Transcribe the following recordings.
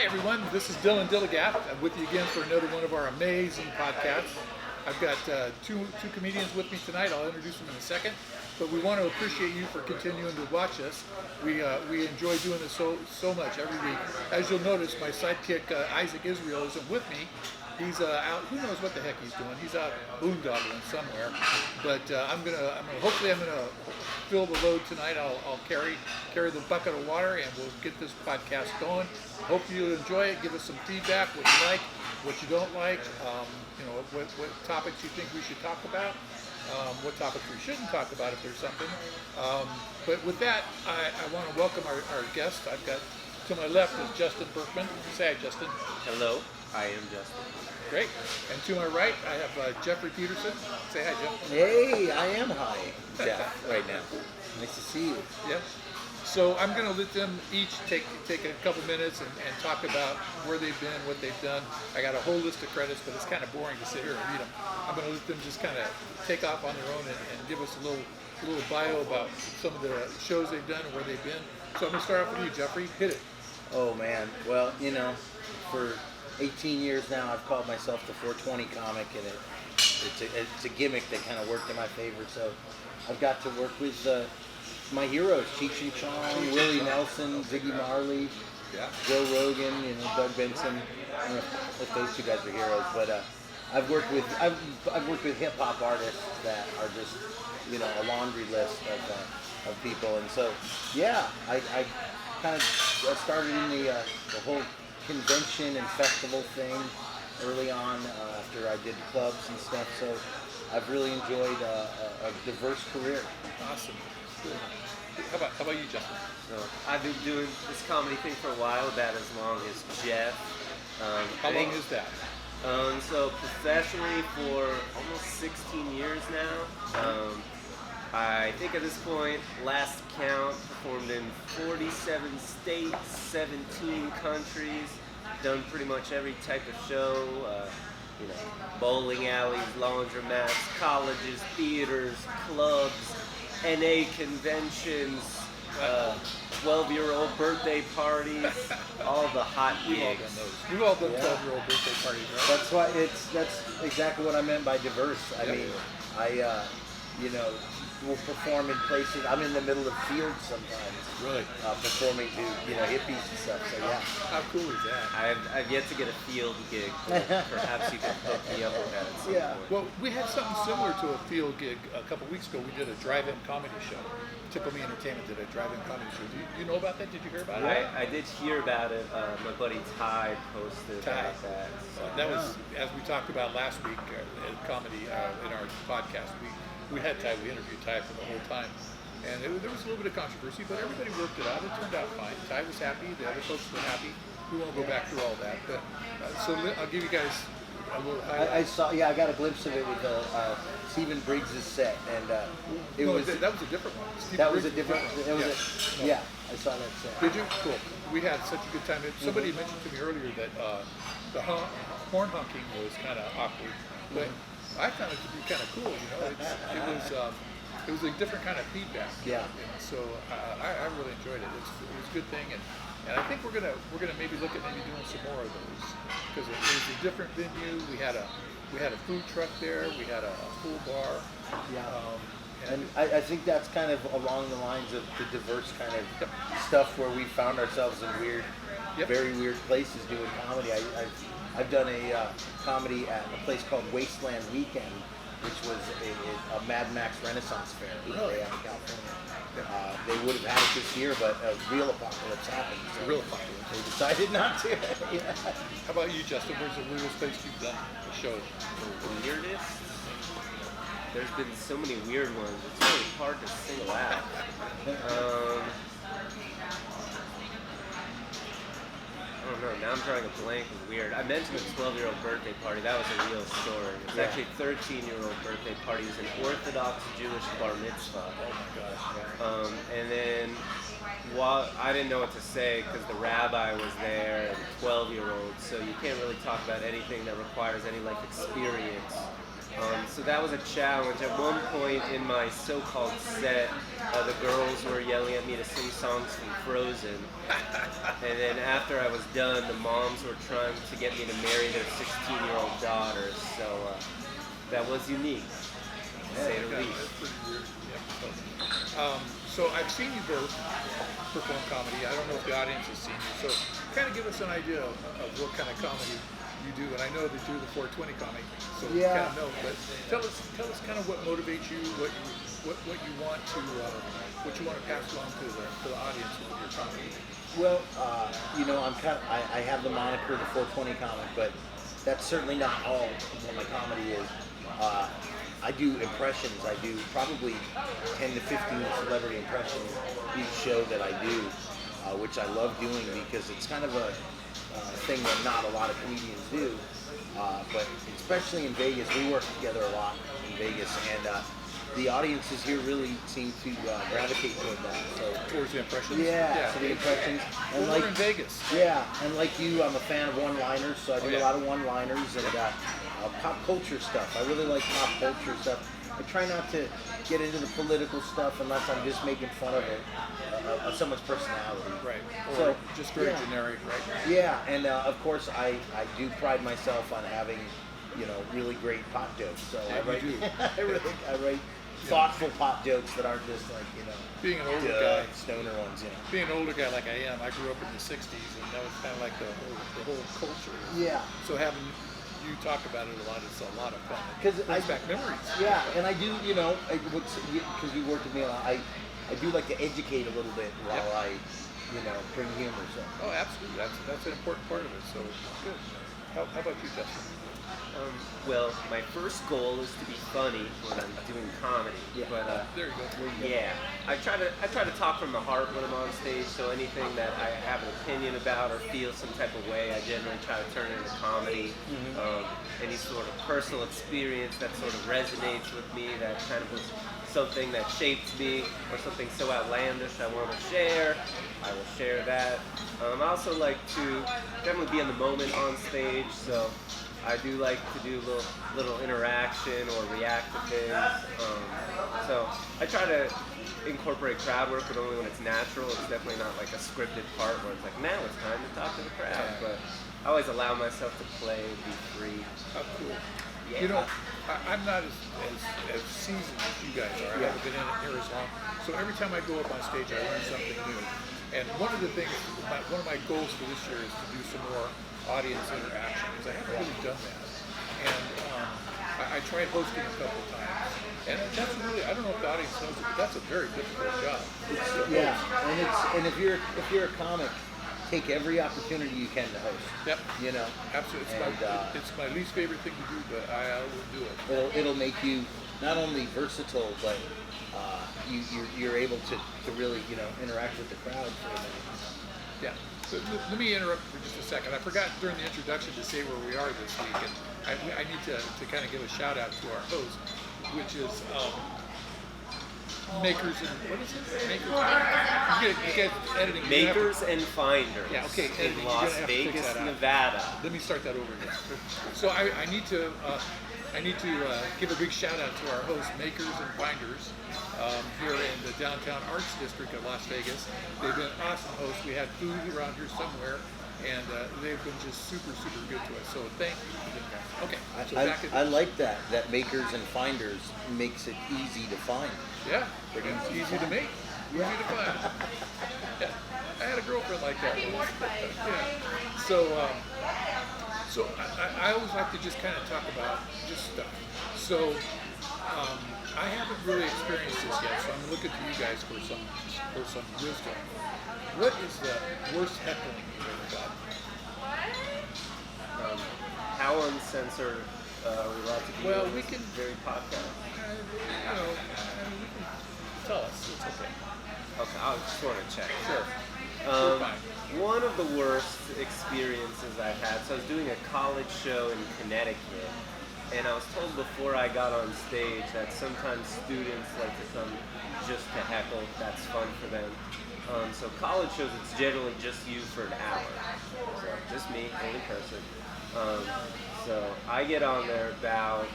everyone, this is Dillon Dilligaf. I'm with you again for another one of our amazing podcasts. I've got two comedians with me tonight. I'll introduce them in a second. But we want to appreciate you for continuing to watch us. We enjoy doing this so much every week. As you'll notice, my sidekick Isaac Israel isn't with me. He's out. Who knows what the heck he's doing? He's out boondoggling somewhere. But hopefully I'm gonna fill the load tonight. I'll carry the bucket of water, and we'll get this podcast going. Hope you enjoy it. Give us some feedback. What you like, what you don't like. What topics you think we should talk about. What topics we shouldn't talk about if there's something. But with that, I want to welcome our guest. I've got to my left is Justin Berkman. Say hi, Justin. Hello, I am Justin. Great. And to my right, I have Jeffrey Peterson. Say hi, Jeff. Hey, I am high, Jeff, right now. Nice to see you. Yes. So I'm going to let them each take a couple minutes and talk about where they've been, what they've done. I got a whole list of credits, but it's kind of boring to sit here and read them. I'm going to let them just kind of take off on their own and give us a little bio about some of the shows they've done and where they've been. So I'm going to start off with you, Jeffrey. Hit it. Oh, man. Well, for 18 years now, I've called myself the 420 comic, and it's a gimmick that kind of worked in my favor. So I've got to work with my heroes, Cheech and Chong, Willie Nelson, Ziggy Marley, Joe Rogan, Doug Benson. I don't know if those two guys are heroes, but I've worked with hip hop artists that are just a laundry list of people, and so I kind of started in the whole convention and festival thing early on after I did clubs and stuff. So I've really enjoyed a diverse career. Awesome. Good. How about you, Justin? So I've been doing this comedy thing for a while, about as long as Jeff. How long is that? So professionally for almost 16 years now. I think at this point, last count, performed in 47 states, 17 countries, done pretty much every type of show, bowling alleys, laundromats, colleges, theaters, clubs, NA conventions, 12-year-old birthday parties, all the hot gigs. We've all done 12-year-old birthday parties, right? That's exactly what I meant by diverse. I mean, I will perform in places. I'm in the middle of fields sometimes. Really? Performing to hippies and stuff. So yeah. How cool is that? I've yet to get a field gig. Perhaps you can hook me up with that at some point. Well, we had something similar to a field gig a couple weeks ago. We did a drive-in comedy show. Tickle Me Entertainment did a drive-in comedy show. Do you know about that? Did you hear about it? I did hear about it. My buddy Ty posted about that. So. That was, as we talked about last week in comedy in our podcast. We had Ty. We interviewed Ty for the whole time. And there was a little bit of controversy, but everybody worked it out. It turned out fine. Ty was happy. The other folks were happy. We won't go back through all that. But so I'll give you guys a little. I got a glimpse of it with Stephen Briggs' set, and that was a different one. I saw that set. Did you? Cool. We had such a good time. Somebody mentioned to me earlier that the horn honking was kind of awkward, but I found it to be kind of cool. It was a different kind of feedback. Yeah. And so I really enjoyed it. It was a good thing, and I think we're gonna maybe look at maybe doing some more of those because it was a different venue. We had a food truck there. We had a pool bar. Yeah. And I think that's kind of along the lines of the diverse kind of stuff where we found ourselves in very weird places doing comedy. I've done a comedy at a place called Wasteland Weekend, which was a Mad Max Renaissance fair out in California. They would have had it this year, but a real apocalypse happened. So real apocalypse. They decided not to. How about you, Justin? Where's the weirdest place you've done a show? The weirdest? There's been so many weird ones. It's really hard to single out. I don't know, now I'm drawing a blank of weird. I mentioned the 12-year-old birthday party. That was a real story. It was actually a 13-year-old birthday party. It was an Orthodox Jewish bar mitzvah. Oh my gosh. And then I didn't know what to say because the rabbi was there and 12-year-olds, so you can't really talk about anything that requires any life experience So that was a challenge. At one point in my so-called set, the girls were yelling at me to sing songs from Frozen. And then after I was done, the moms were trying to get me to marry their 16-year-old daughters. So that was unique, to say the least. That's pretty weird. Yep. So I've seen you both perform comedy. I don't know if the audience has seen you. So kind of give us an idea of what kind of comedy you do. And I know that you do the 420 comic, so we kind of know. But tell us kind of what motivates you, what you want to pass along to the audience with your comedy. Well, I have the moniker the 420 comic, but that's certainly not all what my comedy is. I do impressions. I do probably 10 to 15 celebrity impressions each show that I do, which I love doing because it's kind of a thing that not a lot of comedians do. But especially in Vegas, we work together a lot in Vegas, and the audiences here really seem to gravitate toward that. So Towards the impressions? yeah, so the impressions. And Well, we're in Vegas. yeah, and like you, I'm a fan of one-liners, so I do a lot of one-liners and pop culture stuff. I really like pop culture stuff. I try not to get into the political stuff unless I'm just making fun of it, of someone's personality. Right. Or So, just very yeah. generic, right? Yeah, and of course I do pride myself on having, really great pop jokes. So Yeah, I write, you do. I write thoughtful pop jokes that aren't just like, Being an older duh, guy, stoner ones, being an older guy like I am, I grew up in the 60s, and that was kind of like the whole culture. Yeah. So having you talk about it a lot, it's a lot of fun. It 'Cause brings I- back memories. Yeah, and I do, because you worked with me a lot, I do like to educate a little bit while I, bring humor. So. Oh, absolutely. That's an important part of it. So good. How about you, Justin? Well, my first goal is to be funny when I'm doing comedy. Yeah. But There you go. yeah, I try to talk from the heart when I'm on stage. So anything that I have an opinion about or feel some type of way, I generally try to turn it into comedy. Any sort of personal experience that sort of resonates with me, that kind of was something that shaped me, or something so outlandish I want to share, I will share that. I also like to definitely be in the moment on stage. So I do like to do little interaction or react to things. So I try to incorporate crowd work, but only when it's natural. It's definitely not like a scripted part where it's like, now it's time to talk to the crowd. But I always allow myself to play, be free. How cool. Yeah. I'm not as seasoned as you guys are. I haven't been in it here as long. So every time I go up on stage, I learn something new. And one of the things, one of my goals for this year is to do some more audience interaction, because I haven't really done that. And I tried hosting a couple of times. And that's really, I don't know if the audience knows it, but that's a very difficult job. Yeah, and if you're a comic, take every opportunity you can to host. Yep. And, Absolutely. It's my least favorite thing to do, but I will do it. It'll make you not only versatile, but you're able to really interact with the crowd for a minute. Yeah. So let me interrupt for just a second. I forgot during the introduction to say where we are this week, and I need to kind of give a shout out to our host, which is Makers and what is it? Makers. You get editing. Makers and Finders. Yeah. Okay. In editing. Las You're gonna have to fix Vegas, that out. Nevada. Let me start that over again. So I need to give a big shout out to our host, Makers and Finders, here in the downtown arts district of Las Vegas. They've been awesome hosts. We had food around here somewhere, and they've been just super good to us. So thank you to them guys. Okay. So I like that Makers and Finders makes it easy to find. Yeah, it's easy to make, easy to find. Yeah, I had a girlfriend like that. Yeah. So I always like to just kind of talk about just stuff. So I haven't really experienced this yet, so I'm looking to you guys for some wisdom. What is the worst heckling you've ever got? How uncensored are we allowed to be? Well, on we this can- very podcast. Tell us. It's okay. Okay, I'll sort of check. Sure. One of the worst experiences I've had, so I was doing a college show in Connecticut, and I was told before I got on stage that sometimes students like to come just to heckle. That's fun for them. So college shows, it's generally just you for an hour. So just me, only person. So I get on there about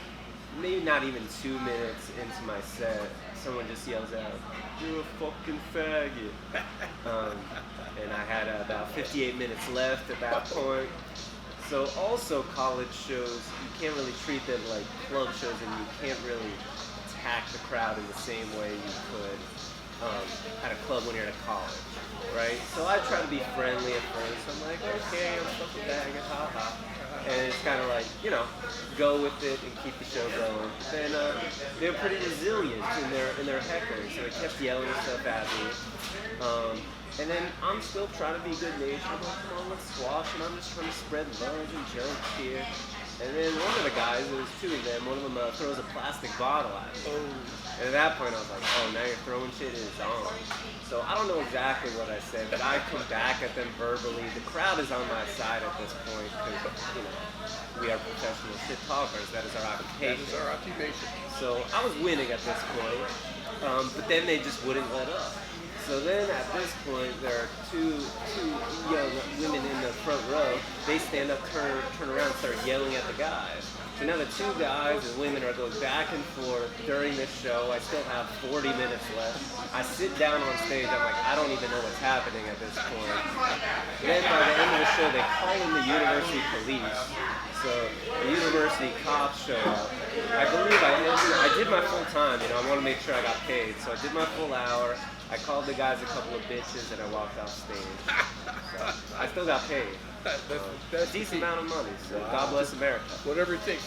maybe not even 2 minutes into my set, someone just yells out, "You're a fucking faggot." And I had about 58 minutes left at that point. So also college shows, you can't really treat them like club shows, and you can't really attack the crowd in the same way you could at a club when you're at college, right? So I try to be friendly at first. I'm like, okay, I'm fucking faggot, haha. And it's kind of like, you know, go with it and keep the show going. Then they're pretty resilient in their heckling, so they kept yelling stuff at me. And then I'm still trying to be good natured. I'm like, come on, let's squash, and I'm just trying to spread love and jokes here. And then one of the guys, there was two of them, one of them throws a plastic bottle at me. And at that point I was like, oh, now you're throwing shit, it's on. So I don't know exactly what I said, but I come back at them verbally. The crowd is on my side at this point because, you know, we are professional shit talkers. That is our occupation. That is our occupation. So I was winning at this point, but then they just wouldn't let up. So then at this point, there are two young women in the front row. They stand up, turn around, start yelling at the guys. So now the two guys and women are going back and forth during this show. I still have 40 minutes left. I sit down on stage. I'm like, I don't even know what's happening at this point. Then by the end of the show, they call in the university police. So the university cops show up. I believe I did my full time. You know, I want to make sure I got paid. So I did my full hour. I called the guys a couple of bitches and I walked off stage. So I still got paid. That's a decent amount of money. So God bless America. Whatever it takes,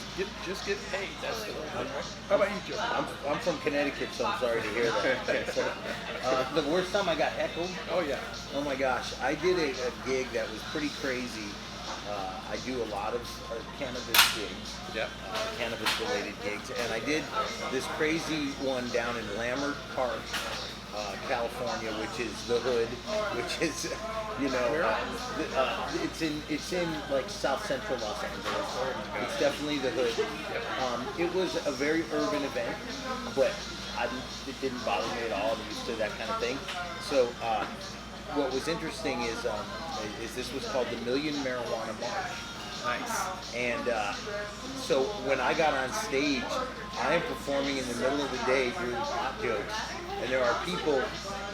just get paid. That's the whole thing, right? How about you, Joe? I'm from Connecticut, so I'm sorry to hear that. So, the worst time I got heckled. Oh yeah. Oh my gosh, I did a gig that was pretty crazy. I do a lot of cannabis gigs, cannabis-related gigs, and I did this crazy one down in Lambert Park, California, which is the hood, which is, you know, it's in like South Central Los Angeles. It's definitely the hood. It was a very urban event, but it didn't bother me at all. I'm used to that kind of thing. So what was interesting is this was called the Million Marijuana March. Nice. And so when I got on stage, I am performing in the middle of the day doing hot jokes. And there are people,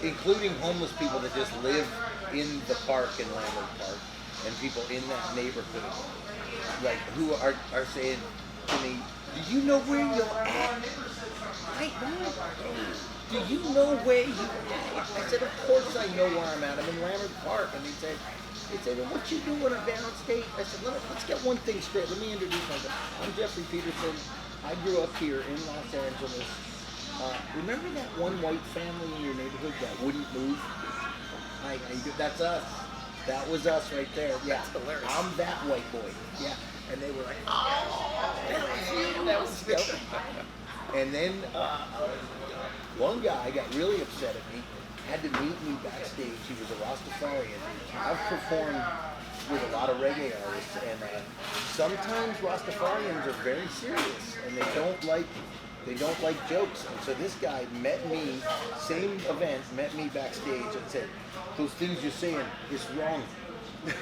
including homeless people that just live in the park in Lambert Park, and people in that neighborhood, like who are saying to me, "Do you know where you're at?" Right now. Do you know where you at? I said, "Of course I know where I'm at. I'm in Lambert Park." And they said, "Well, what you doing up downstate?" I said, let's get one thing straight. Let me introduce myself. I'm Jeffrey Peterson. I grew up here in Los Angeles. Remember that one white family in your neighborhood that wouldn't move? That's us. That was us right there. Yeah. That's hilarious. I'm that white boy. Yeah. And they were like, "Oh, that was you. That was you." And then one guy got really upset at me. Had to meet me backstage. He was a Rastafarian. I've performed with a lot of reggae artists, and sometimes Rastafarians are very serious, and they don't like jokes. And so this guy met me, same event, met me backstage and said, "Those things you're saying is wrong.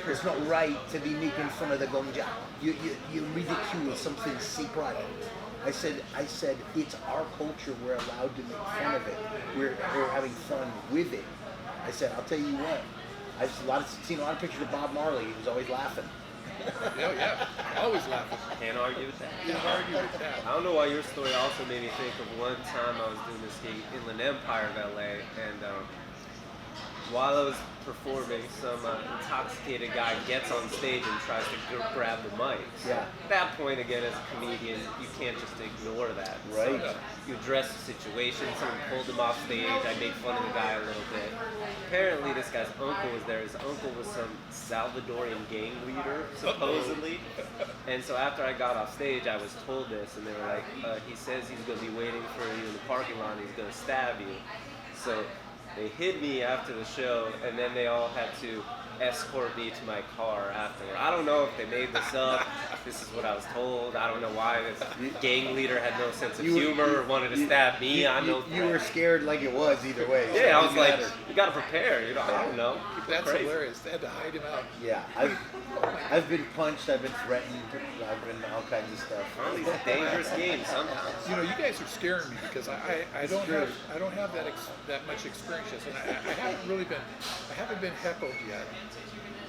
It's not right to be making fun of the ganja. You ridicule something sacred." I said, it's our culture. We're allowed to make fun of it. We're having fun with it. I said, I'll tell you what. I've seen a lot of pictures of Bob Marley. He was always laughing. Yeah, always laughing. Can't argue with that. Can't argue with that. I don't know why your story also made me think of one time I was doing this gig Inland Empire of LA, and while I was performing, some intoxicated guy gets on stage and tries to grab the mic. Yeah. At that point, again, as a comedian, you can't just ignore that. Right. So you address the situation. Someone pulled him off stage. I made fun of the guy a little bit. Apparently, this guy's uncle was there. His uncle was some Salvadorian gang leader, supposedly. And so after I got off stage, I was told this, and they were like, he says he's going to be waiting for you in the parking lot, and he's going to stab you. So they hid me after the show, and then they all had to escort me to my car afterward. I don't know if they made this up. This is what I was told. I don't know why this gang leader had no sense of humor or wanted to stab me. You were scared like it was either way. So yeah, I was like, you gotta prepare. You know, I don't know. That's crazy. hilarious. They had to hide him out. Yeah, I've been punched. I've been threatened. I've been all kinds of stuff. All these dangerous games sometimes. You know, you guys are scaring me because I don't have that much experience yet, and I haven't been heckled yet,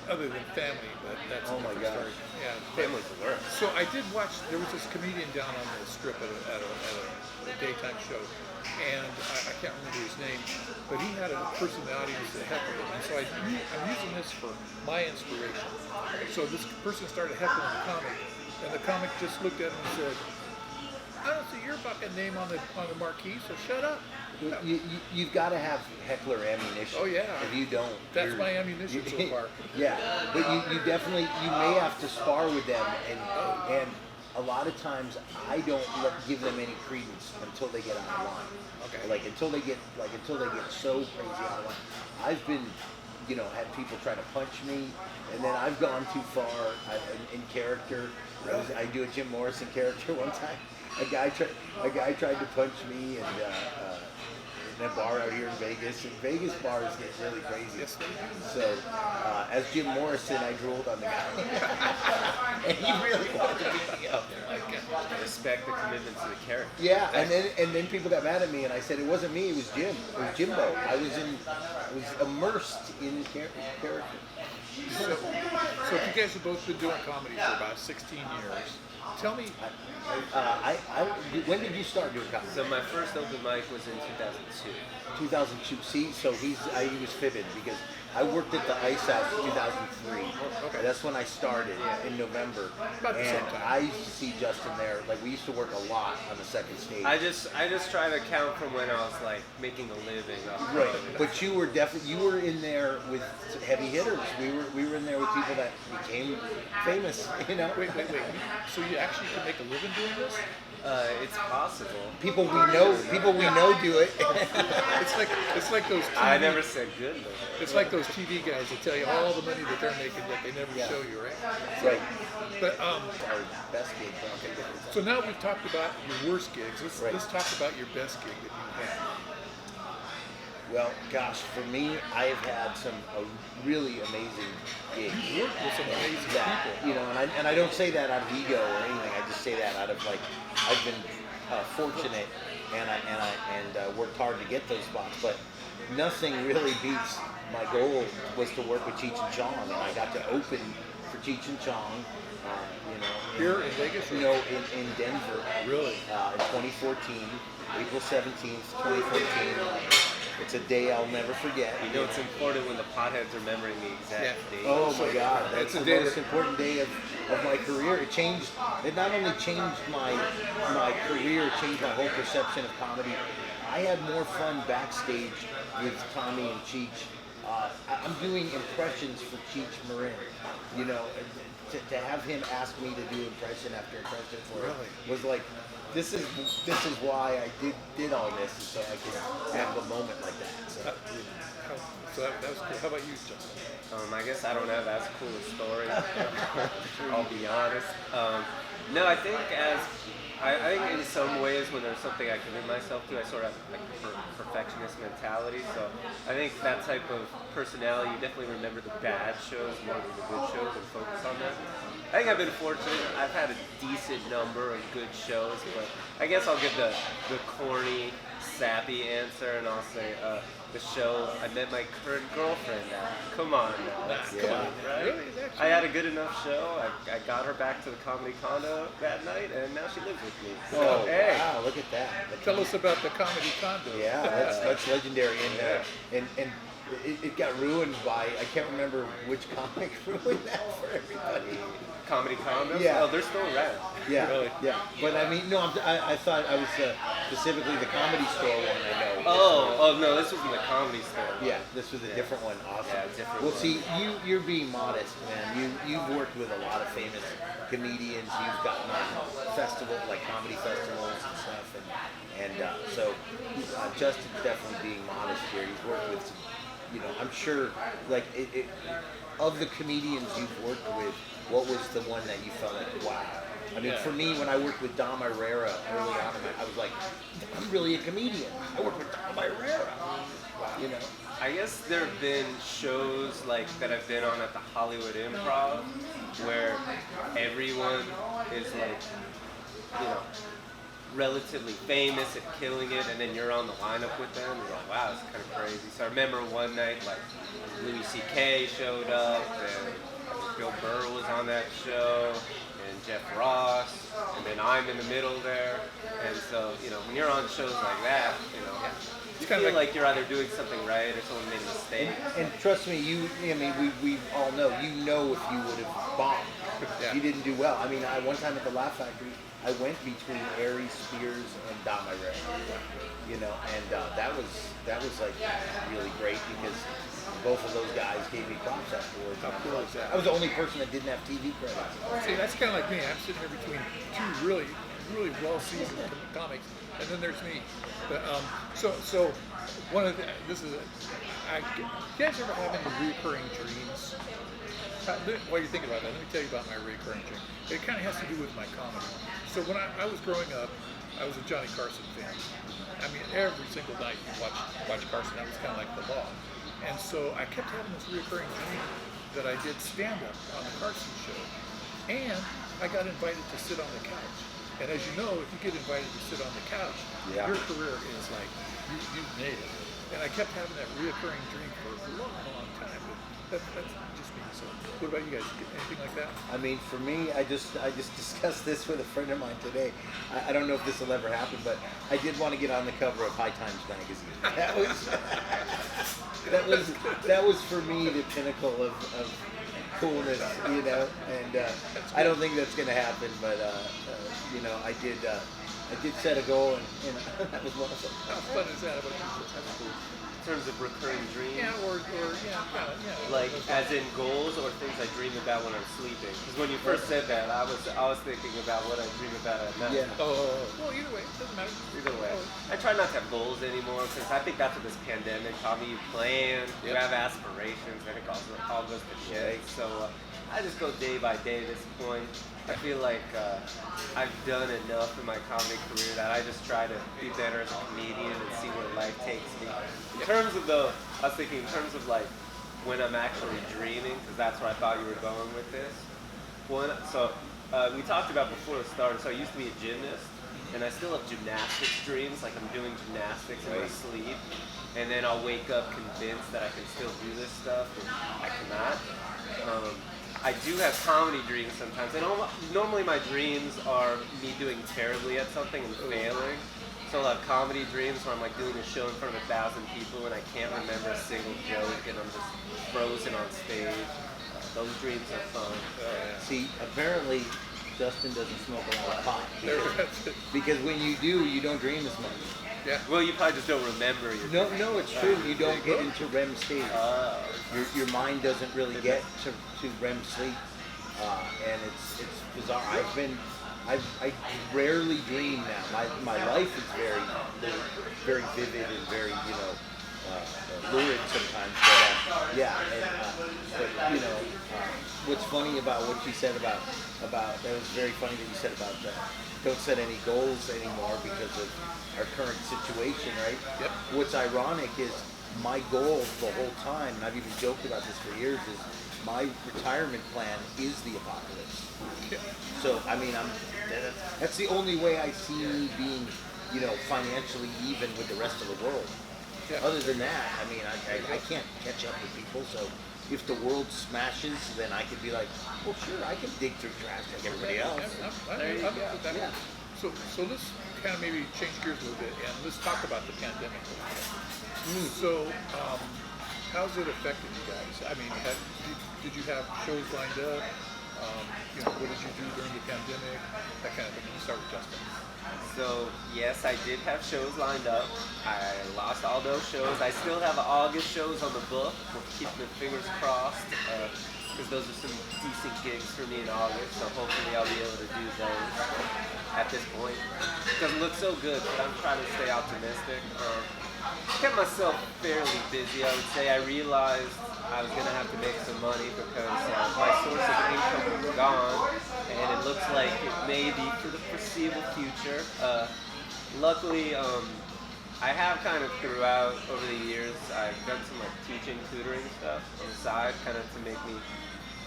other than family. But that's a different story. Yeah, Family's the worst. So I did watch. There was this comedian down on the strip at a daytime show, and I can't remember his name, but he had a person in the audience that heckled him, and so I'm using this for my inspiration. So this person started heckling the comic, and the comic just looked at him and said, "I don't see your fucking name on the marquee, so shut up." You've got to have heckler ammunition. Oh yeah. If you don't, That's my ammunition so far. Yeah, but you definitely may have to spar with them, and a lot of times I don't give them any credence until they get out of line. Okay. Like until they get so crazy out of line. I've been, had people try to punch me, and then I've gone too far in character. I do a Jim Morrison character one time. A guy tried to punch me, and in a bar out here in Vegas. And Vegas bars get really crazy. Yes, they do. So, as Jim Morrison, I drooled on the guy. And he really wanted to beat me up. Respect the commitment to the character. Yeah, and then people got mad at me, and I said it wasn't me, it was Jim. It was Jimbo. I was immersed in character. So if you guys have both been doing comedy for about 16 years, tell me. When did you start doing comedy? So my first open mic was in 2002. 2002. See, so he was fibbing because I worked at the Ice House in 2003. Okay. That's when I started in November. About the same And time. I used to see Justin there. Like we used to work a lot on the second stage. I just try to count from when I was like making a living. Right, but you were in there with heavy hitters. We were in there with people that became famous. Wait. So you actually can make a living doing this? It's possible. People we know do it. It's like those. TV, I never said good though. It's like those TV guys that tell you all the money that they're making that they never show you, right? Right. But Our best gig. so now we've talked about your worst gigs. Right. Let's talk about your best gig that you had. Well, gosh, for me, I've had some really amazing gigs. You worked with some amazing people. And I don't say that out of ego or anything. I just say that out of I've been fortunate and worked hard to get those spots. But nothing really beats my goal was to work with Cheech and Chong, and I got to open for Cheech and Chong. Here in Vegas? In Denver. Really? In 2014, April 17th, 2014. It's a day I'll never forget. It's important when the potheads are remembering the exact date. Oh my God, That's that's a the day most that- important day of my career. It not only changed my career, it changed my whole perception of comedy. I had more fun backstage with Tommy and Cheech. I'm doing impressions for Cheech Marin. To have him ask me to do impression after impression for him was like, this is why I did all this, so I could have a moment like that. So that was cool. How about you, Justin? I guess I don't have as cool a story. I'll be honest. No, I think I think in some ways when there's something I commit myself to, I sort of have like a perfectionist mentality. So I think that type of personality, you definitely remember the bad shows more than the good shows and focus on that. I think I've been fortunate. I've had a decent number of good shows, but I guess I'll give the corny, sappy answer, and I'll say the show I met my current girlfriend at. Come on now. Come on. Right? Really? I had a good enough show. I got her back to the comedy condo that night, and now she lives with me. So, Oh, hey. wow, look at that. Tell us about the comedy condo. Yeah, that's legendary. And it got ruined by, I can't remember which comic ruined that for everybody. Comedy condos? Yeah. Oh, they're still around. Yeah, Really? yeah. But I mean, no, I thought I was specifically the Comedy Store one I know. Oh, no, this was in the comedy store. Yeah, this was a different one. Awesome. Yeah, different Well, one. see, you're being modest, man. You've worked with a lot of famous comedians. You've gotten on festivals, like comedy festivals and stuff, and so Justin's definitely being modest here. He's worked with some, I'm sure, like of the comedians you've worked with, what was the one that you felt like, wow? I mean, for me, when I worked with Dom Irrera early on, I was like, I'm really a comedian. I worked with Dom Irrera. You know? I guess there have been shows like that I've been on at the Hollywood Improv where everyone is like, you know, relatively famous at killing it, and then you're on the lineup with them. You're like, wow, it's kind of crazy. So I remember one night, like, Louis C.K. showed up, and Bill Burr was on that show, and Jeff Ross, and then I'm in the middle there. And so, you know, when you're on shows like that, you know, you feel like you're either doing something right or someone made a mistake. And trust me, we all know, if you would have bombed. You didn't do well. I mean, one time at the Laugh Factory, I went between Ari Spears and Dom Irrera, you know, and that was like really great because both of those guys gave me props afterwards. I was the only person that didn't have TV credits. See, that's kind of like me. I'm sitting there between two really well-seasoned comics, and then there's me. But so one of the, you guys ever have any recurring dreams? While you're thinking about that, let me tell you about my recurring dream. It kind of has to do with my comedy. So when I was growing up, I was a Johnny Carson fan. I mean, every single night you watch Carson. That was kind of like the law. And so I kept having this recurring dream that I did stand-up on the Carson show. And I got invited to sit on the couch. And as you know, if you get invited to sit on the couch, your career is like, you've made it. And I kept having that recurring dream for a long time. But that's just me. So what about you guys? Anything like that? I mean, for me, I just discussed this with a friend of mine today. I don't know if this will ever happen, but I did want to get on the cover of High Times magazine. That was for me the pinnacle of coolness, you know. And I don't think that's going to happen, but you know, I did set a goal, and that was one of them. How fun is that about you? That's cool. In terms of recurring dreams? Yeah, or like as in goals or things I dream about when I'm sleeping? Because when you first said that, I was thinking about what I dream about at night. Yeah. Well, either way, it doesn't matter. Either way. I try not to have goals anymore because I think that's what this pandemic taught me. You plan, you have aspirations, and it all goes to shit. So I just go day by day at this point. I feel like I've done enough in my comedy career that I just try to be better as a comedian and see where life takes me. In terms of I was thinking in terms of like when I'm actually dreaming, because that's where I thought you were going with this. We talked about before it started, so I used to be a gymnast, and I still have gymnastics dreams, like I'm doing gymnastics in my sleep, and then I'll wake up convinced that I can still do this stuff, and I cannot. I do have comedy dreams sometimes, and normally my dreams are me doing terribly at something and failing. So I'll have comedy dreams where I'm like doing a show in front of 1,000 people and I can't remember a single joke and I'm just frozen on stage. Those dreams are fun. See, apparently Justin doesn't smoke a lot of pot. Because when you do, you don't dream as much. Yeah. Well, you probably just don't remember your dreams. No, it's true. You don't get into REM state. Your mind doesn't really get to REM sleep, and it's bizarre. I rarely dream now. My life is very vivid and very lurid sometimes. But you know, what's funny about what you said about that was very funny that you said about don't set any goals anymore because of our current situation, right? Yep. What's ironic is my goal the whole time, and I've even joked about this for years, is my retirement plan is the apocalypse. Yeah. So, I mean, that's the only way I see me being, financially even with the rest of the world. Yeah. Other than that, I mean, I can't catch up with people, so if the world smashes, then I could be like, well, sure, I can dig through trash like everybody else. Yeah. So let's kind of maybe change gears a little bit and let's talk about the pandemic a little bit. So, how's it affected you guys? I mean, did you have shows lined up? What did you do during the pandemic? That kind of thing. You start with Justin. So, yes, I did have shows lined up. I lost all those shows. I still have August shows on the book. We're keeping the fingers crossed because those are some decent gigs for me in August. So hopefully I'll be able to do those at this point. It doesn't look so good, but I'm trying to stay optimistic. Kept myself fairly busy, I would say. I realized I was going to have to make some money because my source of income was gone, and it looks like it may be for the foreseeable future. Luckily, I have kind of throughout over the years, I've done some like teaching, tutoring stuff on the side, kind of to make me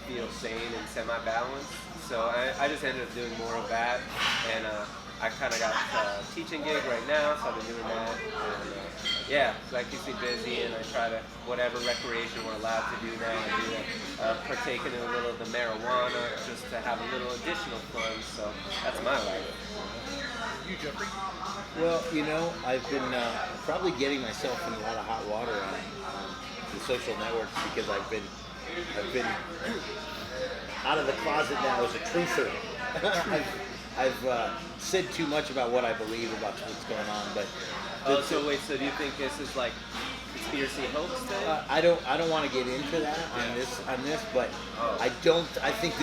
feel sane and semi-balanced. So I just ended up doing more of that, and I kind of got a teaching gig right now, so I've been doing that. And, yeah, so that keeps me busy, and I try to, whatever recreation we're allowed to do now, I do that. Partaking in a little of the marijuana just to have a little additional fun, so that's my life. You, Jeffrey? Well, I've been probably getting myself in a lot of hot water on the social networks because I've been out of the closet now as a truther. I've said too much about what I believe about what's going on, but so do you think this is like conspiracy hoax thing? I don't want to get into that on this, but I think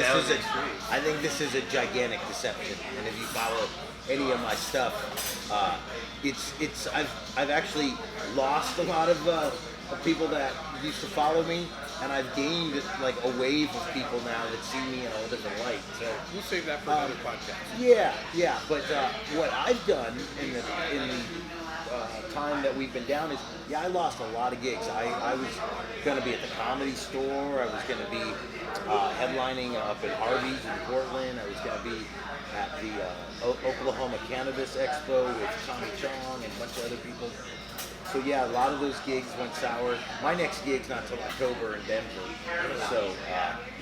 this is a gigantic deception, and if you follow any of my stuff, I've actually lost a lot of people that used to follow me, and I've gained like a wave of people now that see me in a different light. So We'll save that for another podcast. yeah. But what I've done in the time that we've been down is, I lost a lot of gigs. I was going to be at the Comedy Store. I was going to be headlining up at Harvey's in Portland. I was going to be at the Oklahoma Cannabis Expo with Tommy Chong and a bunch of other people. So a lot of those gigs went sour. My next gig's not till October in Denver, so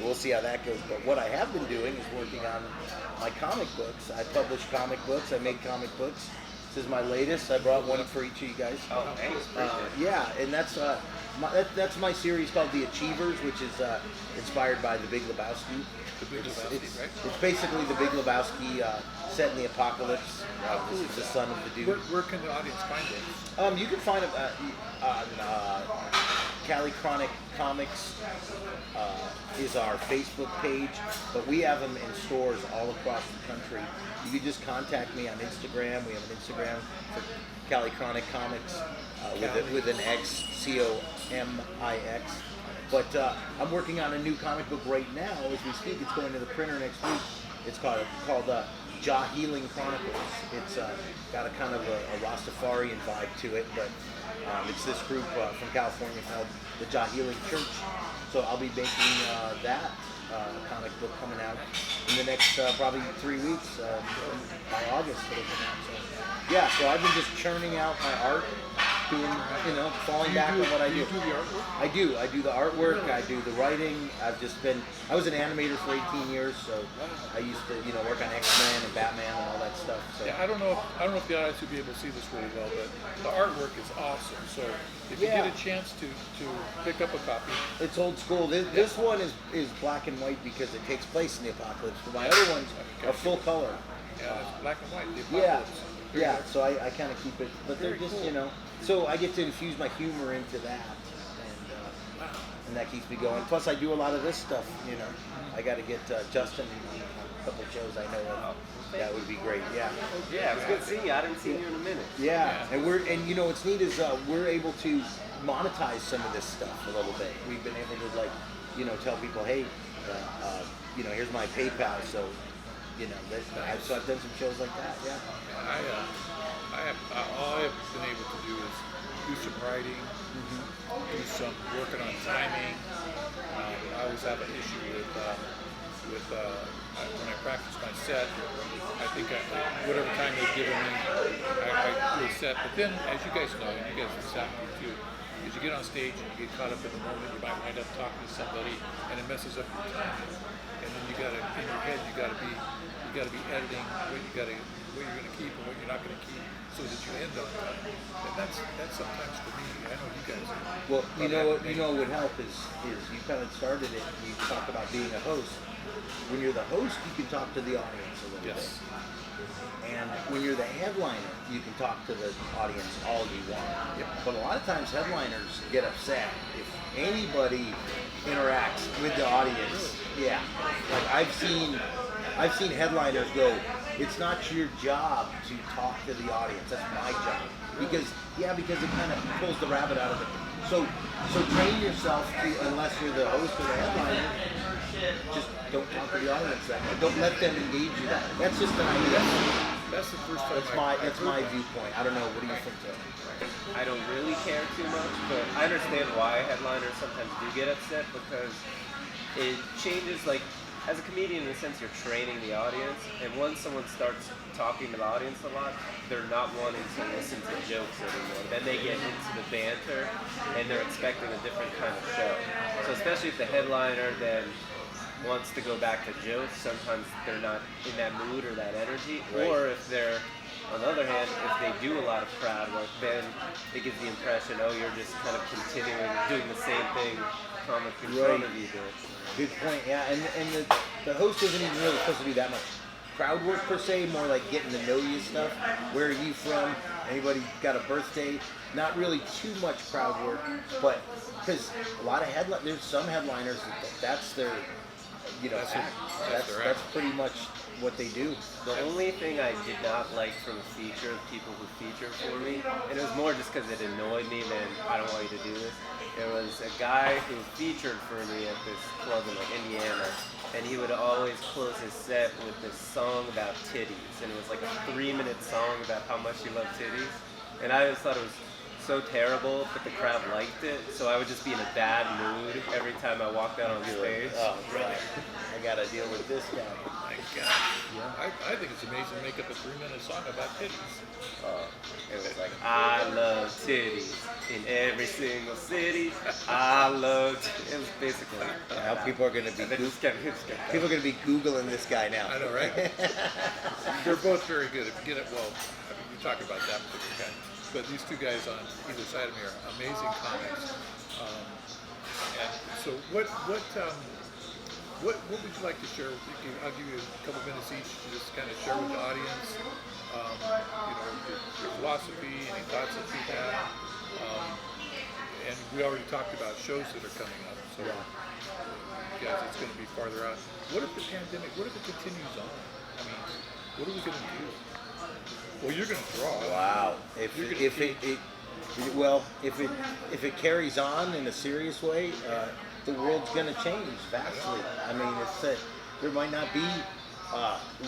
we'll see how that goes. But what I have been doing is working on my comic books. I publish comic books. I make comic books. This is my latest. I brought one for each of you guys. Oh, thanks. And that's my series called The Achievers, which is inspired by The Big Lebowski. The Big Lebowski, right? It's basically The Big Lebowski set in the apocalypse. This is the son of the dude. Where can the audience find it? You can find them on Cali Chronic Comics is our Facebook page, but we have them in stores all across the country. You can just contact me on Instagram. We have an Instagram for Cali Chronic Comics with an X, COMIX. But I'm working on a new comic book right now as we speak. It's going to the printer next week. It's called Jaw Healing Chronicles. It's got a kind of a Rastafarian vibe to it, but it's this group from California called the Jaw Healing Church. So I'll be making that comic book coming out in the next probably 3 weeks. By August it'll come out. So I've been just churning out my art, doing, falling back on what I do. Do you do the artwork? I do the artwork, I do the writing. I was an animator for 18 years, so I used to, work on X-Men and Batman and all that stuff. So. Yeah, I don't know if the audience will be able to see this really well, but the artwork is awesome. So if you get a chance to pick up a copy. It's old school. This one is black and white because it takes place in the apocalypse, but my other ones are full color. Yeah, it's black and white, the apocalypse. So I kind of keep it, but they're just, so I get to infuse my humor into that, and that keeps me going. Plus, I do a lot of this stuff, I got to get Justin on a couple shows I know of. That would be great, Yeah, it was good to see you. I didn't see you in a minute. Yeah. And what's neat is we're able to monetize some of this stuff a little bit. We've been able to, tell people, hey, here's my PayPal, so, so I've done some shows like that, yeah. All I have been able to do is do some writing, do some working on timing. I always have an issue with when I practice my set. I think whatever time they've given me, I do a set. But then, as you guys know, and you guys have sat with me too, as you get on stage and you get caught up in the moment, you might wind up talking to somebody, and it messes up your timing. And then in your head, you gotta be editing what you're gonna keep and what you're not gonna keep, so that you end on time. And that's sometimes for me. I know you guys. Well, what would help is you kind of started it. You talk about being a host. When you're the host, you can talk to the audience a little bit. And when you're the headliner, you can talk to the audience all you want. Yep. But a lot of times headliners get upset if anybody interacts with the audience. Yeah. Like I've seen headliners go, it's not your job to talk to the audience, that's my job. Because it kind of pulls the rabbit out of So train yourself to, unless you're the host or the headliner, just don't talk to the audience that way. Don't let them engage you that way. That's just an idea. That's the first time. That's my viewpoint. I don't know. What do you think, Joe? I don't really care too much, but I understand why headliners sometimes do get upset because it changes, like, as a comedian, in a sense, you're training the audience, and once someone starts talking to the audience a lot, they're not wanting to listen to jokes anymore. Then they get into the banter, and they're expecting a different kind of show. So especially if the headliner then wants to go back to jokes, sometimes they're not in that mood or that energy. Right. Or if they're, on the other hand, if they do a lot of crowd work, then it gives the impression, oh, you're just kind of continuing doing the same thing comic in front of you did. Good point. Yeah, and the host isn't even really supposed to do that much crowd work per se. More like getting to know you stuff. Where are you from? Anybody got a birthday? Not really too much crowd work, but because a lot of there's some headliners that's their act. That's pretty much what they do. The only thing I did not like from a feature, the people who featured for me, and it was more just because it annoyed me than I don't want you to do this. There was a guy who featured for me at this club in Indiana, and he would always close his set with this song about titties, and it was like a 3-minute song about how much he loved titties, and I just thought it was so terrible, but the crowd liked it, so I would just be in a bad mood every time I walked out on stage. Oh, right. I gotta deal with this guy. My God. Yeah. I think it's amazing to make up a 3-minute song about titties. It was like, I love titties in every single city. I love it was basically Now people are gonna be people are gonna be Googling this guy now. I know, right? They're both very good. If you get it, well, I mean, you're talking about that particular guy. But these two guys on either side of me are amazing comics. And so, what would you like to share? I'll give you a couple minutes each to just kind of share with the audience, your philosophy, any thoughts that you have. And we already talked about shows that are coming up. So, guys, it's going to be farther out. What if the pandemic? What if it continues on? I mean, what are we going to do? Well, you're going to draw. Wow. If it carries on in a serious way, the world's going to change vastly. I mean, there might not be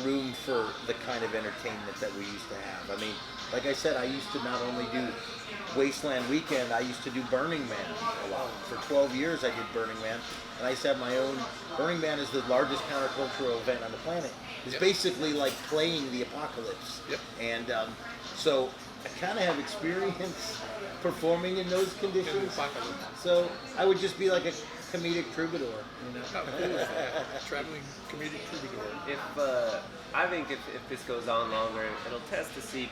room for the kind of entertainment that we used to have. I mean, like I said, I used to not only do Wasteland Weekend, I used to do Burning Man a lot. For 12 years I did Burning Man, and I used to have my own. Burning Man is the largest countercultural event on the planet. It's basically like playing the apocalypse. Yep. And so I kind of have experience performing in those conditions. So I would just be like a comedic troubadour, you know. How cool is that? Traveling comedic troubadour. I think if this goes on longer, it'll test to see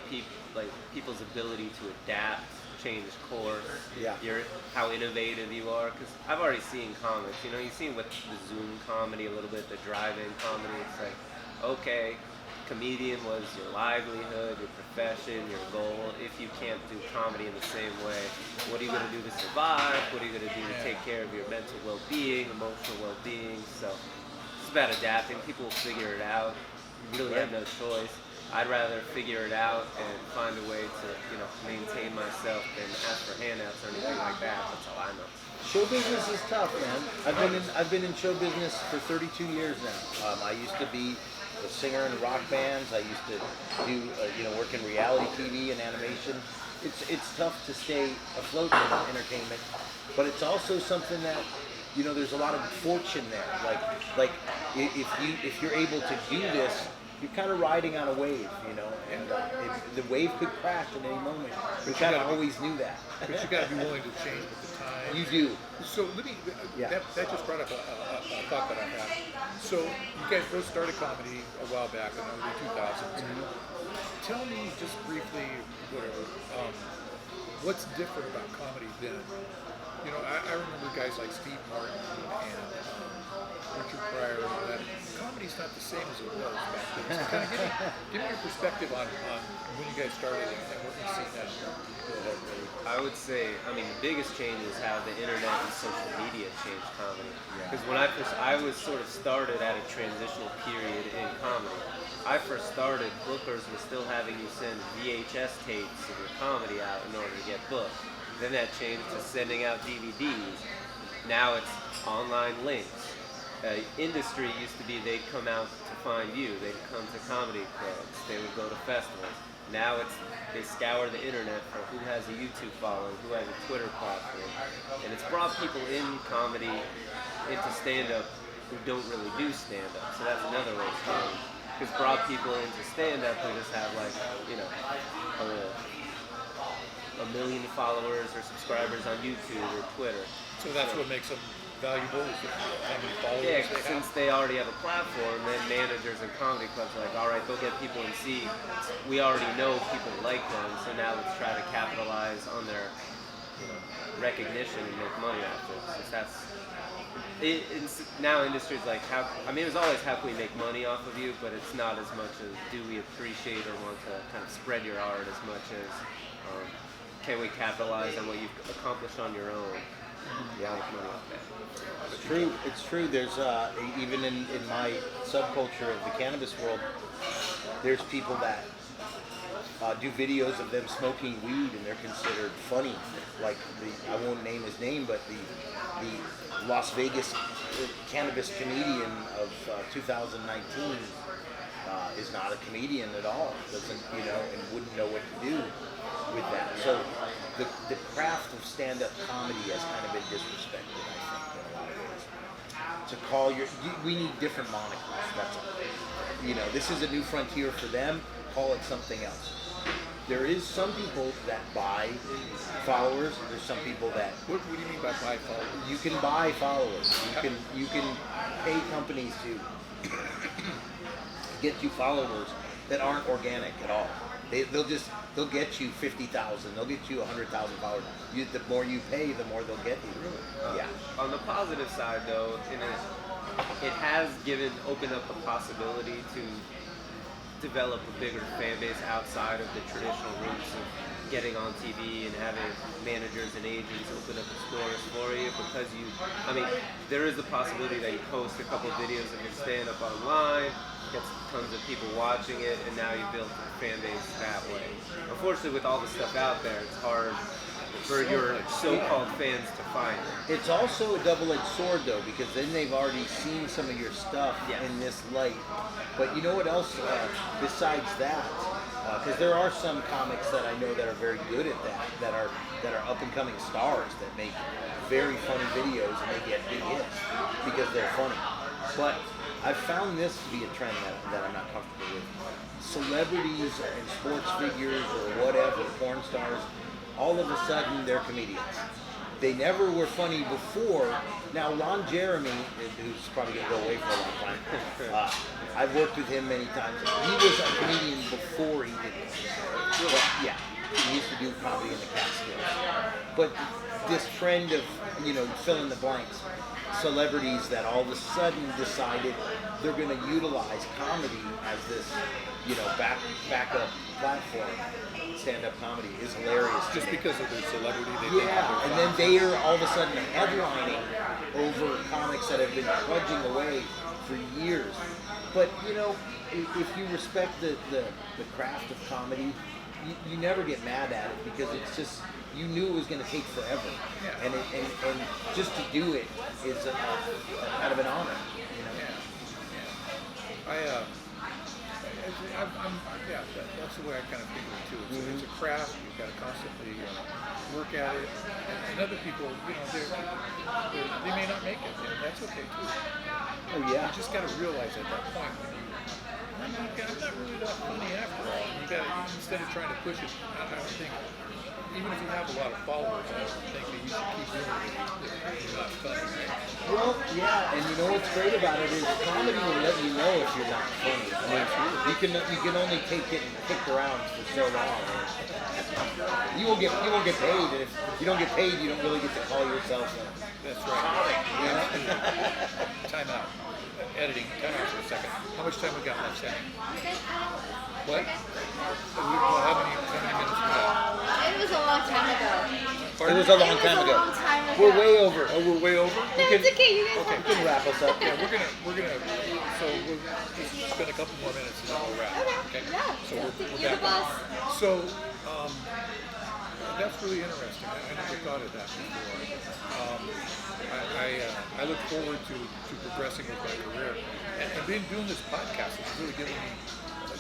people's ability to adapt, change course, how innovative you are. Because I've already seen comics, you've seen with the Zoom comedy a little bit, the drive-in comedy. It's like, okay, comedian was your livelihood, your profession, your goal. If you can't do comedy in the same way, what are you going to do to survive? What are you going to do to take care of your mental well-being, emotional well-being? So it's about adapting. People will figure it out. You really have no choice. I'd rather figure it out and find a way to, maintain myself than ask for handouts or anything like that. That's all I know. Show business is tough, man. I've been in show business for 32 years now. I used to be a singer in rock bands. I used to do work in reality TV and animation. It's tough to stay afloat in entertainment, but it's also something that there's a lot of fortune there. Like if you're able to do this, you're kind of riding on a wave, and the wave could crash at any moment. We kind of always knew that. But you got to be willing to change with the time. You do. So let me. That just brought up a thought that I had. So you guys both started comedy a while back in the early 2000s. Tell me just briefly, whatever, what's different about comedy then? I remember guys like Steve Martin and Richard Pryor and all that. Comedy's not the same as it was back then. So kind of give me your perspective on when you guys started and what you see now. Go ahead, buddy. I would say, the biggest change is how the internet and social media changed comedy. Because when I was sort of started at a transitional period in comedy. I first started, bookers were still having you send VHS tapes of your comedy out in order to get booked. Then that changed to sending out DVDs. Now it's online links. Industry used to be they'd come out to find you. They'd come to comedy clubs. They would go to festivals. Now it's they scour the internet for who has a YouTube following, who has a Twitter platform. And it's brought people in comedy into stand-up who don't really do stand-up. So that's another way it's going. It's brought people into stand-up who just have like, you know, a million followers or subscribers on YouTube or Twitter. So that's what makes them valuable, is how many followers Yeah, they have. since they already have a platform, then managers and comedy clubs are like, all right, they'll get people and see. We already know people like them, so now let's try to capitalize on their, you know, recognition and make money off it. So that's now industry's like, how? I mean, it was always how can we make money off of you, but it's not as much as do we appreciate or want to kind of spread your art as much as can we capitalize on what you've accomplished on your own. Yeah, make money off that. It's true. It's true. There's even in my subculture of the cannabis world, there's people that do videos of them smoking weed and they're considered funny. Like I won't name his name, but the Las Vegas cannabis comedian of 2019 is not a comedian at all. Doesn't and wouldn't know what to do with that. So the craft of stand-up comedy has kind of been disrespected, I think, in a lot of ways. To call we need different monikers. That's all. This is a new frontier for them. Call it something else. There is some people that buy followers. There's some people that. What do you mean by buy followers? You can buy followers. You can pay companies to get you followers that aren't organic at all. They'll get you 50,000. They'll get you 100,000 followers. The more you pay, the more they'll get you. Really? Yeah. On the positive side, though, it has opened up the possibility to develop a bigger fan base outside of the traditional roots of getting on TV and having managers and agents open up the doors for you, because there is the possibility that you post a couple of videos of your stand-up online, gets tons of people watching it, and now you built a fan base that way. Unfortunately, with all the stuff out there, it's hard for your so-called fans to find it. It's also a double-edged sword, though, because then they've already seen some of your stuff in this light. But you know what else besides that? Because there are some comics that I know that are very good at that are up-and-coming stars that make very funny videos and they get big hits because they're funny. But I've found this to be a trend that I'm not comfortable with. Celebrities and sports figures or whatever, porn stars, all of a sudden they're comedians. They never were funny before. Now Ron Jeremy, who's probably going to go away for a long time, I've worked with him many times. He was a comedian before he did this. But, yeah, he used to do comedy in the Catskills. But this trend of, fill in the blanks, celebrities that all of a sudden decided they're going to utilize comedy as this, backup platform. Stand-up comedy is hilarious. Just because of their celebrity, and then they are all of a sudden headlining over comics that have been trudging away for years. But if you respect the craft of comedy, you never get mad at it because it's just you knew it was going to take forever, and just to do it is kind of an honor. That's the way I kind of think of it too. It's a craft. You've got to constantly work at it. And other people, they may not make it, and that's okay too. Oh yeah. You just got to realize at that point when I'm not really that funny after all. You got to, instead of trying to push it, I think even if you have a lot of followers, I don't think that you should keep doing it if you're not funny, right? Well, yeah, and what's great about it is comedy will let you know if you're not funny. You can only take it kicked around for so long. You won't get paid, and if you don't get paid, you don't really get to call yourself a comic. Time out. Editing. Time out for a second. How much time we got left, Sammy? What? How many minutes we got? It was a long time ago. It was a long time ago. We're way over. Oh, we're way over? No, it's okay. You guys You can wrap us up. Yeah, we're gonna. So we'll just spend a couple more minutes and then we'll wrap. Okay. Yeah. So we're You're back the boss. So, that's really interesting. I never thought of that before. I look forward to progressing with my career, and doing this podcast has really given me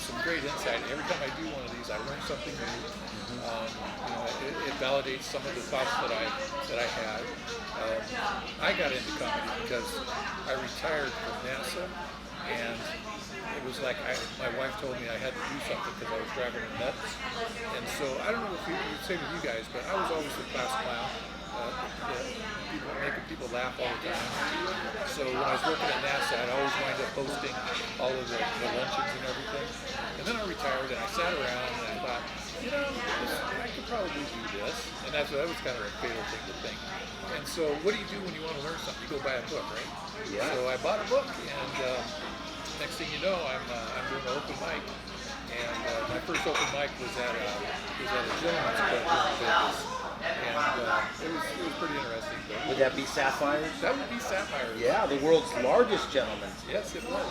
some great insight. Every time I do one of these, I learn something new. It validates some of the thoughts that I had. I got into comedy because I retired from NASA, and it was like my wife told me I had to do something because I was driving her nuts. And so I don't know if you'd say with you guys, but I was always the class clown, making people laugh all the time. So when I was working at NASA, I'd always wind up hosting all of the luncheons and everything. And then I retired, and I sat around and I thought, I could probably do this. And that was kind of a fatal thing to think. And so what do you do when you want to learn something? You go buy a book, right? Yeah. So I bought a book, and next thing you know, I'm doing an open mic. And my first open mic was at a gentleman's club here in Vegas. And it was pretty interesting. But Would that be Sapphires? that would be Sapphire. Yeah, the world's largest gentleman's. Yes, it was.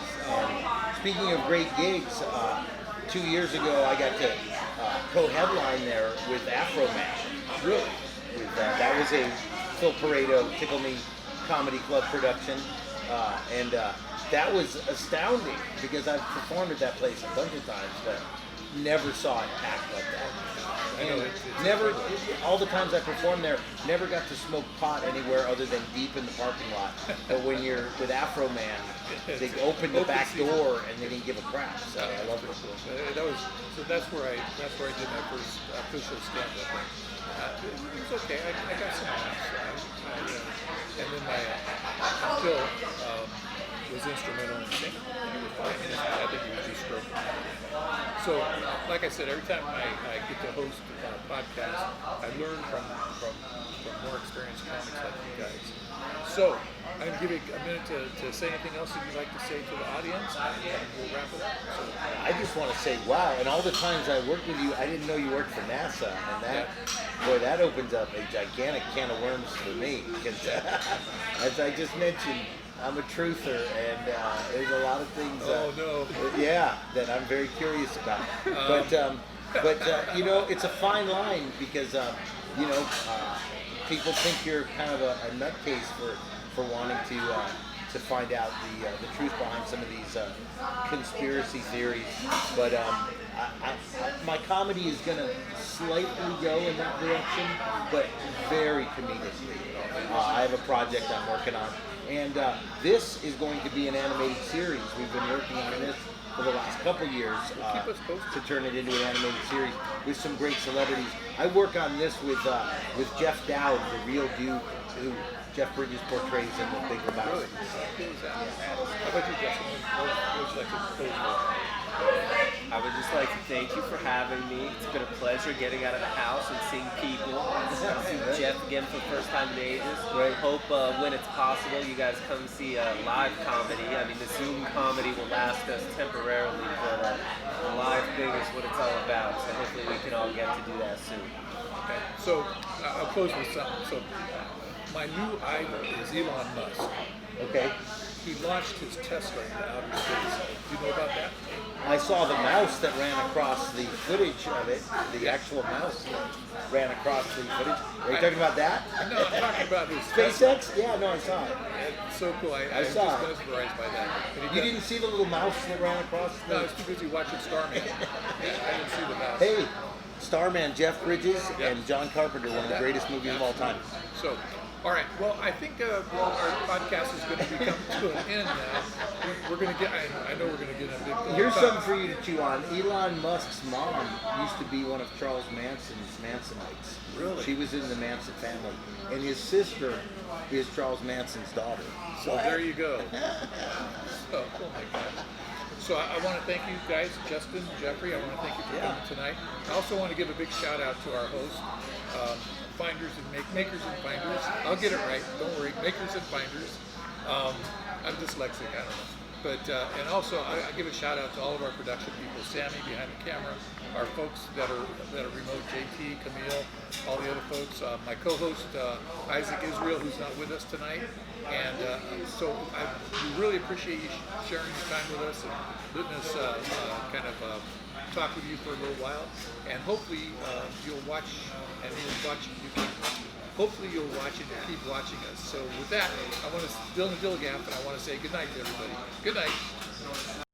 Speaking of great gigs, 2 years ago I got to co-headline there with Afro Man. Really? That was a Phil Pareto Tickle Me Comedy Club production, and that was astounding because I've performed at that place a bunch of times, but never saw it packed like that. I know, And it's never, all the times I performed there, never got to smoke pot anywhere other than deep in the parking lot. But when you're with Afro Man, they opened the back door and they didn't give a crap. So I love it. That's where I did my first official stand-up. It was okay. I got some laughs. And then Phil was instrumental in singing. It was fine. I think he was just stroking. So, like I said, every time I get to host a podcast, I learn from more experienced comics like you guys. So, I'm going to give you a minute to say anything else that you'd like to say to the audience, and we'll wrap it up. So, I just want to say, wow, and all the times I worked with you, I didn't know you worked for NASA, and that opens up a gigantic can of worms for me, because as I just mentioned, I'm a truther, and there's a lot of things that I'm very curious about. But it's a fine line because people think you're kind of a nutcase for wanting to find out the truth behind some of these conspiracy theories. But my comedy is going to slightly go in that direction, but very comedically. I have a project I'm working on, and this is going to be an animated series. We've been working on this for the last couple years to turn it into an animated series with some great celebrities. I work on this with Jeff Dowd, the real dude who Jeff Bridges portrays in The Big Lebowski. how about you, Justin? What would you like to close with? I would just like to thank you for having me. It's been a pleasure getting out of the house and seeing people. See Jeff again for the first time in ages. Right. Hope when it's possible you guys come see live comedy. I mean, the Zoom comedy will last us temporarily, but the live thing is what it's all about. So hopefully we can all get to do that soon. Okay. So I'll close with something. So my new idol is Elon Musk. Okay. He launched his Tesla into outer space. Do you know about that? I saw the mouse that ran across the footage of it. The actual mouse that ran across the footage. Are you talking about that? No, I'm talking about his Tesla. SpaceX? Yeah, no, I saw it. It's so cool. I was saw just it. mesmerized by that. And he You got- didn't see the little mouse that ran across No, I the... was too busy watching Starman. I didn't see the mouse. Hey, Starman, Jeff Bridges, Yep. and John Carpenter, one of the greatest movies of all time. So, all right. Well, I think our podcast is going to be coming to an end now. We're going to get. I know we're going to get a big. Here's something for you to chew on. Elon Musk's mom used to be one of Charles Manson's Mansonites. Really? She was in the Manson family. And his sister is Charles Manson's daughter. So there you go. So, oh my God. So I want to thank you guys, Justin, Jeffrey. I want to thank you for coming tonight. I also want to give a big shout out to our host, Finders and Makers and Finders. I'll get it right. Don't worry. Makers and Finders. I'm dyslexic. I don't know. But and also I give a shout out to all of our production people, Sammy behind the camera, our folks that are remote, JT, Camille, all the other folks, my co-host Isaac Israel, who's not with us tonight, and so we really appreciate you sharing your time with us and letting us kind of talk with you for a little while, and hopefully you'll watch and hopefully you'll watch and keep watching us. So with that, I want to Dillon Dilligaf, and I want to say good night to everybody. Good night.